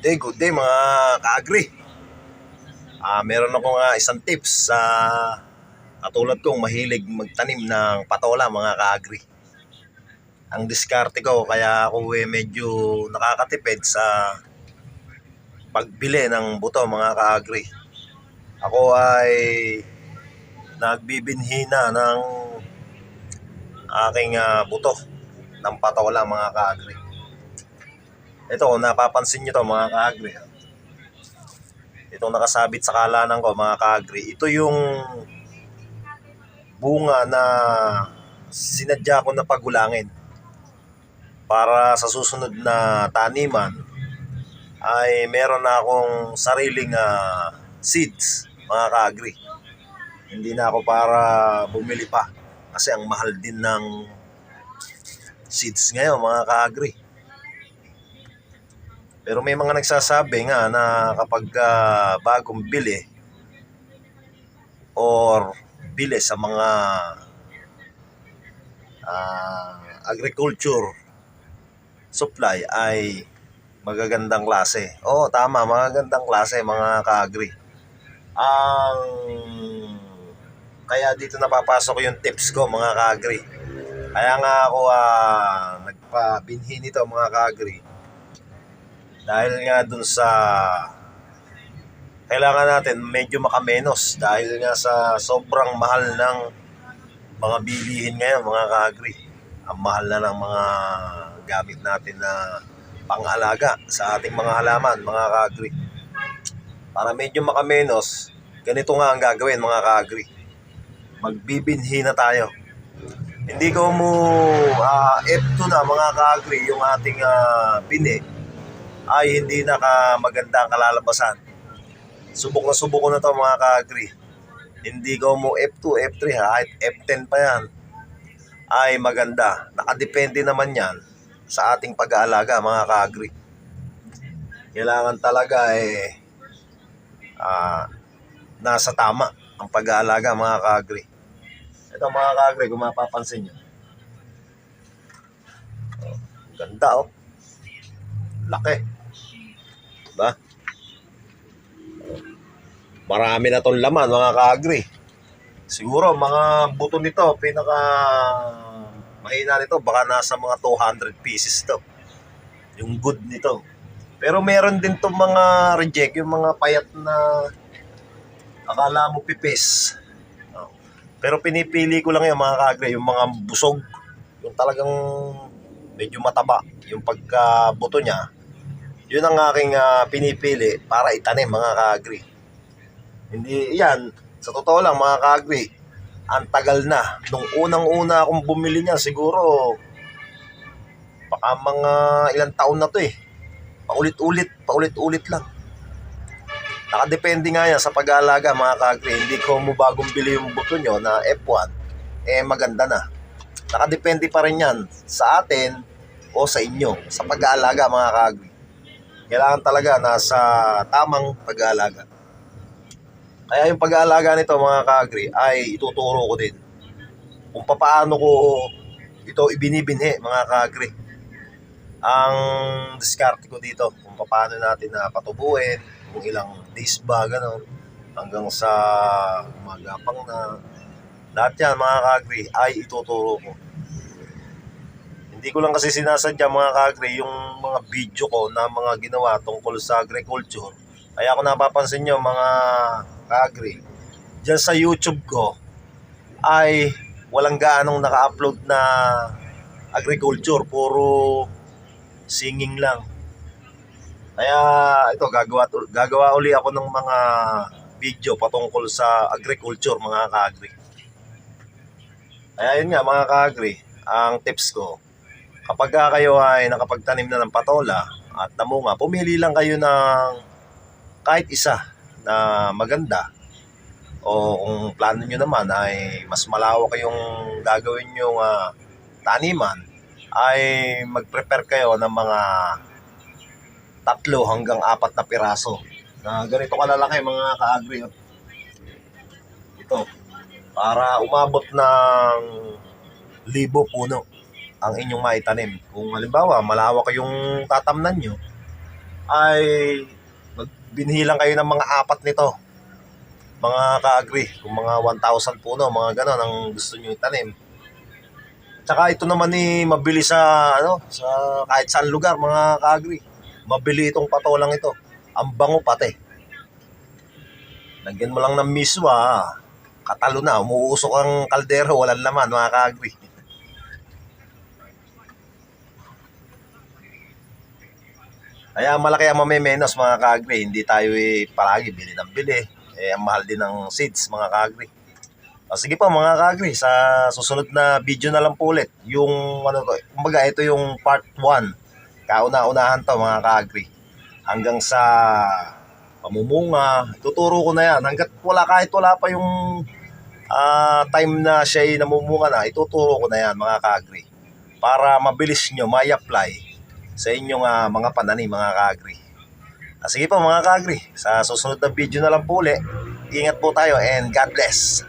Good day mga ka-agri. Meron akong isang tips sa katulad kong mahilig magtanim ng patola mga ka-agri. Ang diskarte ko kaya ako medyo nakakatipid sa pagbili ng buto mga ka-agri. Ako ay nagbibinhi na ng aking buto ng patola mga ka-agri. Ito, kung napapansin nyo to mga ka-agri, itong nakasabit sa kalanan ko mga ka-agri, ito yung bunga na sinadya ko na pagulangin para sa susunod na taniman ay meron na akong sariling seeds mga ka-agri. Hindi na ako para bumili pa kasi ang mahal din ng seeds ngayon mga ka-agri. Pero may mga nagsasabi nga na kapag bagong bili or bili sa mga agriculture supply ay magagandang klase. Oo, tama, magagandang klase mga ka-agri. Kaya dito napapasok yung tips ko mga ka-agri. Kaya nga ako nagpabinhi nito mga ka-agri. Dahil nga dun sa kailangan natin medyo makamenos dahil nga sa sobrang mahal ng mga bilihin ngayon mga ka-agri. Ang mahal na ng mga gamit natin na pangalaga sa ating mga halaman mga ka-agri. Para medyo makamenos, ganito nga ang gagawin mga ka-agri. Magbibinhi na tayo. Hindi ko mo F2 na mga ka-agri yung ating bini ay hindi na maganda ang kalalabasan. Subok ko na to mga ka-agri. Hindi ko mo F2, F3 kahit F10 pa yan ay maganda. Nakadepende naman yan sa ating pag-aalaga mga ka-agri. Kailangan talaga nasa tama ang pag-aalaga mga ka-agri. Ito mga ka-agri, kung mapapansin nyo, ganda laki. Diba? Marami na tong laman mga ka-agri. Siguro mga buto nito, pinaka mahina nito, baka nasa mga 200 pieces to. Yung good nito. Pero meron din tong mga reject, yung mga payat na akala mo pipis. Pero pinipili ko lang yung mga ka-agri, yung mga busog, yung talagang medyo mataba, yung pagkabuto niya. Yun ang aking pinipili para itanim mga ka-agri. Hindi yan, sa totoo lang mga ka-agri, ang tagal na. Nung unang-una akong bumili niya, siguro baka mga ilang taon na to Paulit-ulit lang. Nakadepende nga yan sa pag-aalaga mga ka-agri. Hindi ko mo bagong bili yung buto nyo na F1, maganda na. Nakadepende pa rin yan sa atin o sa inyo, sa pag-aalaga mga ka-agri. Kailangan talaga nasa tamang pag-aalaga. Kaya yung pag-aalaga nito mga ka-agri ay ituturo ko din kung paano ko ito ibinibinhi mga ka-agri. Ang diskarte ko dito kung paano natin patubuin, kung ilang days ba gano'n, hanggang sa magapang na. Lahat yan mga ka-agri ay ituturo ko. Hindi ko lang kasi sinasadya mga ka-agri yung mga video ko na mga ginawa tungkol sa agriculture. Kaya kung napapansin nyo mga ka-agri, dyan sa YouTube ko ay walang gaanong naka-upload na agriculture. Puro singing lang. Kaya ito, gagawa uli ako ng mga video patungkol sa agriculture mga ka-agri. Kaya yun nga mga ka-agri, ang tips ko, kapag kayo ay nakapagtanim na ng patola at namunga, pumili lang kayo ng kahit isa na maganda. O kung plano nyo naman ay mas malawak yung gagawin yung taniman, ay mag-prepare kayo ng mga 3 hanggang 4 na piraso na ganito kalalaki mga ka-agri. Ito, para umabot ng 1,000 puno ang inyong maitanim. Kung halimbawa malawak yung tatamnan nyo, ay binhilang kayo ng mga apat nito, mga ka-agri. Kung mga 1,000 puno, mga ganon ang gusto nyo itanim. Tsaka ito naman mabili sa sa kahit saan lugar, mga ka-agri. Mabili itong patolang ito. Ang bango pati. Lagyan mo lang ng miswa, katalo na, umuusok ang kaldero, walang laman, mga ka-agri. Kaya malaki ang mamemenos, mga ka-agri. Hindi tayo palagi bili ng bili. Ang mahal din ng seeds, mga ka-agri. Sige po, mga ka-agri, sa susunod na video na lang po ulit. Yung kumbaga ito yung part 1. Kauna-unahan to, mga ka-agri. Hanggang sa pamumunga, tuturo ko na yan. Kahit wala pa yung time na siya namumunga na, ituturo ko na yan, mga ka-agri. Para mabilis nyo may-apply sa inyong mga pananim, mga ka-agri. Sige po, mga ka-agri, sa susunod na video na lang po ulit. Ingat po tayo and God bless.